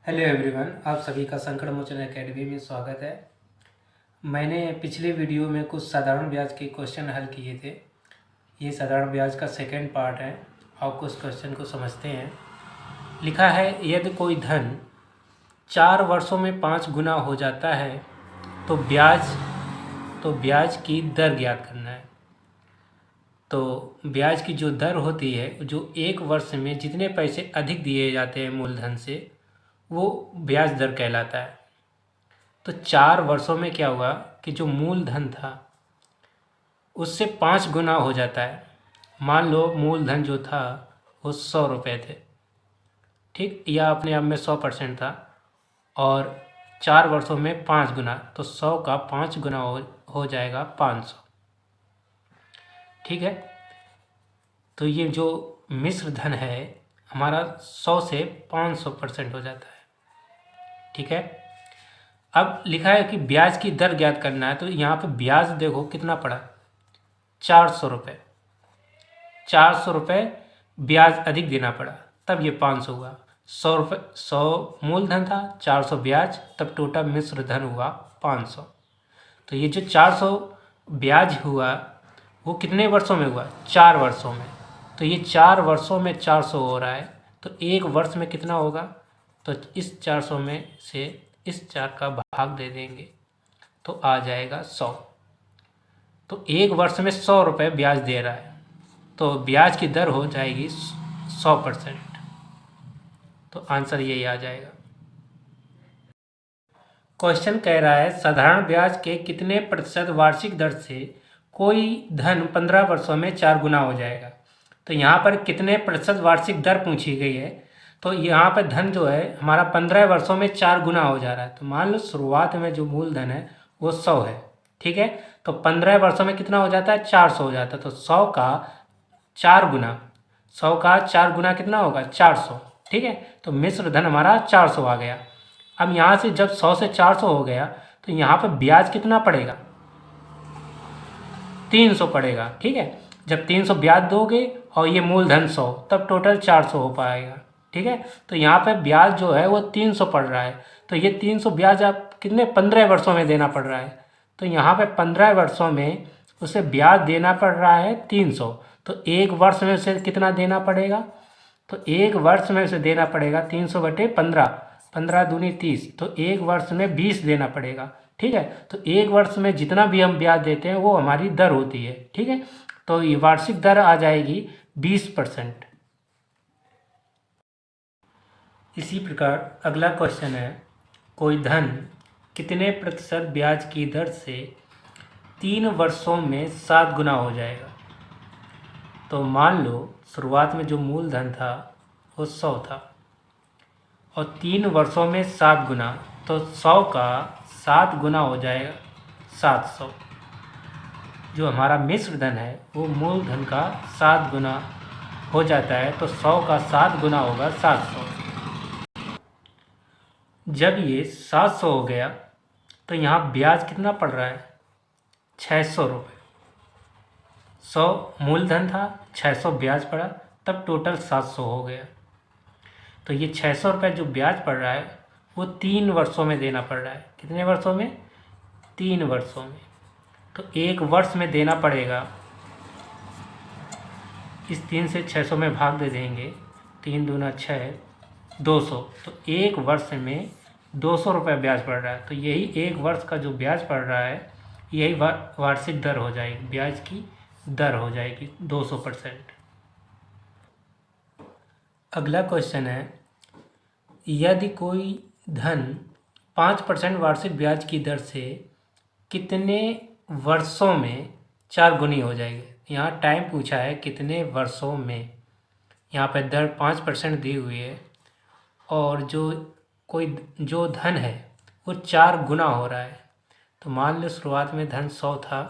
Hello everyone, आप सभी का संकट मोचन एकेडमी में स्वागत है। मैंने पिछले वीडियो में कुछ साधारण ब्याज के क्वेश्चन हल किए थे। ये साधारण ब्याज का सेकंड पार्ट है। और कुछ क्वेश्चन को समझते हैं। लिखा है, यदि कोई धन 4 वर्षों में 5 गुना हो जाता है तो ब्याज की दर ज्ञात करना है। तो ब्याज की जो दर होती है, जो एक वर्ष में जितने पैसे अधिक दिए जाते हैं मूलधन से, वो ब्याज दर कहलाता है। तो 4 वर्षों में क्या हुआ कि जो मूलधन था उससे 5 गुना हो जाता है। मान लो मूलधन जो था वो 100 रुपये थे, ठीक, या अपने आप में 100% था, और 4 वर्षों में 5 गुना, तो 100 का 5 गुना हो जाएगा 500। ठीक है। तो ये जो मिश्र धन है हमारा 100 से 500% हो जाता है। ठीक है। अब लिखा है कि ब्याज की दर ज्ञात करना है। तो यहाँ पे ब्याज देखो कितना पड़ा, 400 रुपये। 400 रुपये ब्याज अधिक देना पड़ा, तब ये 500 हुआ। 100 रुपये, 100 मूलधन था, 400 ब्याज, तब टोटल मिश्र धन हुआ 500। तो ये जो 400 ब्याज हुआ वो कितने वर्षों में हुआ, 4 वर्षों में। तो ये 4 वर्षों में 400 हो रहा है, तो एक वर्ष में कितना होगा, तो इस 400 में से इस 4 का भाग दे देंगे तो आ जाएगा 100। तो एक वर्ष में 100 रुपये ब्याज दे रहा है, तो ब्याज की दर हो जाएगी 100%। तो आंसर यही आ जाएगा। क्वेश्चन कह रहा है, साधारण ब्याज के कितने प्रतिशत वार्षिक दर से कोई धन 15 वर्षों में 4 गुना हो जाएगा। तो यहाँ पर कितने प्रतिशत वार्षिक दर पूछी गई है। तो यहाँ पर धन जो है हमारा 15 वर्षों में 4 गुना हो जा रहा है। तो मान लो शुरुआत में जो मूलधन है वो 100 है, ठीक है। तो 15 वर्षों में कितना हो जाता है, 400 हो जाता है। तो 100 का 4 गुना, 100 का 4 गुना कितना होगा, 400। ठीक है। तो मिश्र धन हमारा 400 आ गया। अब यहाँ से जब 100 से 400 हो गया तो यहाँ पर ब्याज कितना पड़ेगा, 300 पड़ेगा। ठीक है। जब 300 ब्याज दोगे और ये मूलधन 100, तब टोटल 400 हो पाएगा। ठीक है। तो यहाँ पे ब्याज जो है वो 300 पड़ रहा है। तो ये 300 ब्याज आप कितने 15 वर्षों में देना पड़ रहा है। तो यहाँ पे 15 वर्षों में उसे ब्याज देना पड़ रहा है 300। तो एक वर्ष में उसे कितना देना पड़ेगा, तो एक वर्ष में उसे देना पड़ेगा 300/15, 15 दूनी 30, तो एक वर्ष में 20 देना पड़ेगा। ठीक है। तो एक वर्ष में जितना भी हम ब्याज देते हैं वो हमारी दर होती है। ठीक है। तो ये वार्षिक दर आ जाएगी 20%। इसी प्रकार अगला क्वेश्चन है, कोई धन कितने प्रतिशत ब्याज की दर से 3 वर्षों में 7 गुना हो जाएगा। तो मान लो शुरुआत में जो मूलधन था वो 100 था, और 3 वर्षों में 7 गुना, तो 100 का 7 गुना हो जाएगा 700। जो हमारा मिश्र धन है वो मूलधन का 7 गुना हो जाता है। तो 100 का 7 गुना होगा 700। जब ये 700 हो गया तो यहाँ ब्याज कितना पड़ रहा है, 600 रुपये। 100 मूलधन था, 600 ब्याज पड़ा, तब टोटल 700 हो गया। तो ये 600 रुपये जो ब्याज पड़ रहा है वो 3 वर्षों में देना पड़ रहा है। कितने वर्षों में, 3 वर्षों में। तो एक वर्ष में देना पड़ेगा, इस 3 से 600 में भाग दे देंगे, 3 दूना 6, 200। तो एक वर्ष में 200 रुपये ब्याज पड़ रहा है। तो यही एक वर्ष का जो ब्याज पड़ रहा है यही वार्षिक दर हो जाएगी, ब्याज की दर हो जाएगी 200%। अगला क्वेश्चन है, यदि कोई धन 5% वार्षिक ब्याज की दर से कितने वर्षों में 4 गुनी हो जाएगी। यहाँ टाइम पूछा है कितने वर्षों में। यहाँ पर दर 5% दी हुई है, और जो धन है वो 4 गुना हो रहा है। तो मान लो शुरुआत में धन 100 था,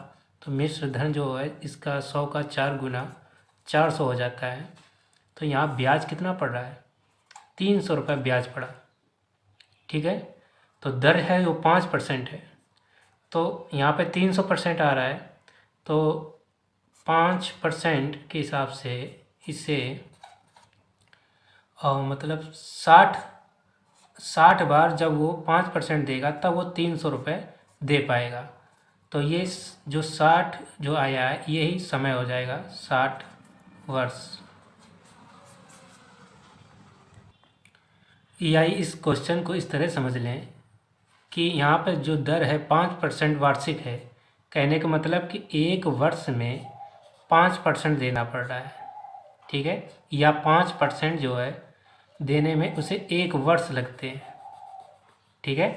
तो मिश्र धन जो है इसका 100 का 4 गुना 400 हो जाता है। तो यहाँ ब्याज कितना पड़ रहा है, 300 रुपये ब्याज पड़ा। ठीक है। तो दर है वो 5% है, तो यहाँ पे 300% आ रहा है। तो 5% के हिसाब से इसे मतलब 60 60 बार जब वो 5% देगा तब वो 300 रुपये दे पाएगा। तो ये जो 60 जो आया है यही समय हो जाएगा 60 वर्ष। या इस क्वेश्चन को इस तरह समझ लें कि यहाँ पर जो दर है 5% वार्षिक है, कहने का मतलब कि एक वर्ष में 5% देना पड़ रहा है, ठीक है। या 5% जो है देने में उसे एक वर्ष लगते हैं, ठीक है।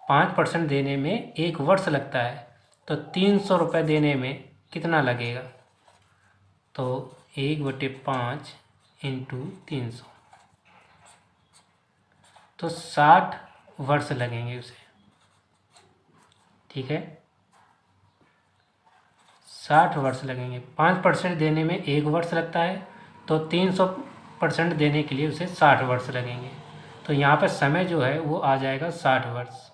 5% देने में एक वर्ष लगता है, तो 300 रुपये देने में कितना लगेगा? तो 1/5 इंटू 300, तो 60 वर्ष लगेंगे उसे, ठीक है। 60 वर्ष लगेंगे। 5% देने में एक वर्ष लगता है, तो 300% देने के लिए उसे 60 वर्ष लगेंगे। तो यहाँ पर समय जो है वो आ जाएगा 60 वर्ष।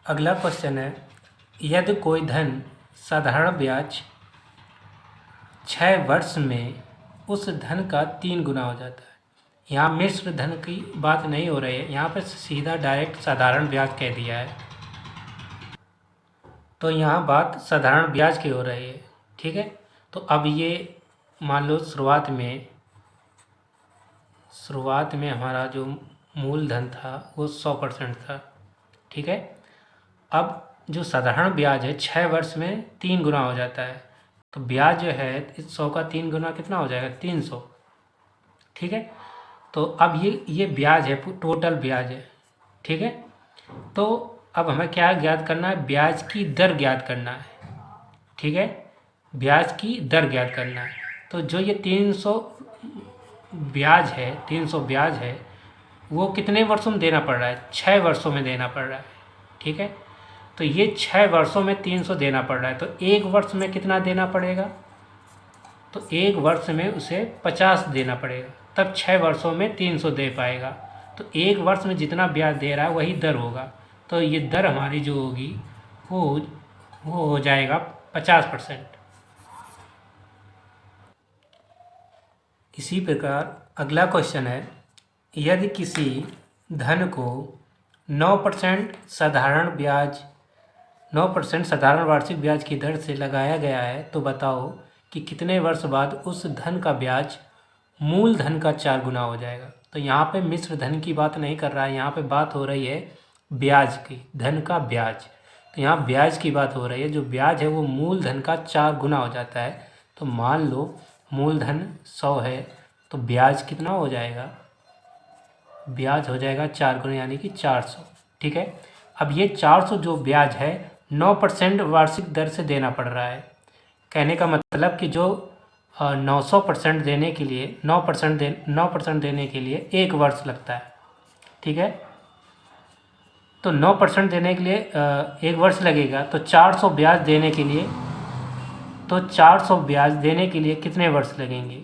अगला क्वेश्चन है, यदि कोई धन साधारण ब्याज 6 वर्ष में उस धन का 3 गुना हो जाता है। यहाँ मिश्र धन की बात नहीं हो रही है, यहाँ पर सीधा डायरेक्ट साधारण ब्याज कह दिया है। तो यहाँ बात साधारण ब्याज की हो रही है, ठीक है। तो अब ये मान लो शुरुआत में हमारा जो मूलधन था वो 100% था, ठीक है। अब जो साधारण ब्याज है 6 वर्ष में 3 गुना हो जाता है, तो ब्याज जो है इस 100 का 3 गुना कितना हो जाएगा? 300, ठीक है। तो अब ये ब्याज है, टोटल ब्याज है, ठीक है। तो अब हमें क्या ज्ञात करना है? ब्याज की दर ज्ञात करना है, ठीक है। ब्याज की दर ज्ञात करना है। तो जो ये 300 ब्याज है वो कितने वर्षों में देना पड़ रहा है? 6 वर्षों में देना पड़ रहा है, ठीक है। तो ये 6 वर्षों में 300 देना पड़ रहा है, तो एक वर्ष में कितना देना पड़ेगा? तो एक वर्ष में उसे 50 देना पड़ेगा, तब 6 वर्षों में 300 दे पाएगा। तो एक वर्ष में जितना ब्याज दे रहा है वही दर होगा। तो ये दर हमारी जो होगी वो हो जाएगा 50%। इसी प्रकार अगला क्वेश्चन है, यदि किसी धन को 9% साधारण वार्षिक ब्याज की दर से लगाया गया है, तो बताओ कि कितने वर्ष बाद उस धन का ब्याज मूल धन का 4 गुना हो जाएगा। तो यहाँ पे मिश्र धन की बात नहीं कर रहा है, यहाँ पे बात हो रही है ब्याज की, धन का ब्याज। तो यहाँ ब्याज की बात हो रही है, जो ब्याज है वो मूल धन का 4 गुना हो जाता है। तो मान लो मूलधन 100 है, तो ब्याज कितना हो जाएगा? ब्याज हो जाएगा 4 गुना यानी कि 400, ठीक है। अब ये 400 जो ब्याज है 9% वार्षिक दर से देना पड़ रहा है। कहने का मतलब कि जो 900% देने के लिए 9% देने के लिए एक वर्ष लगता है, ठीक है। तो 9% देने के लिए एक वर्ष लगेगा, तो 400 ब्याज देने के लिए कितने वर्ष लगेंगे?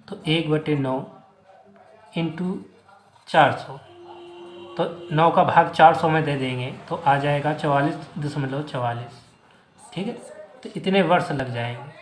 तो 1/9 इंटू 400, तो 9 का भाग 400 में दे देंगे तो आ जाएगा 44.44, ठीक है। तो इतने वर्ष लग जाएंगे।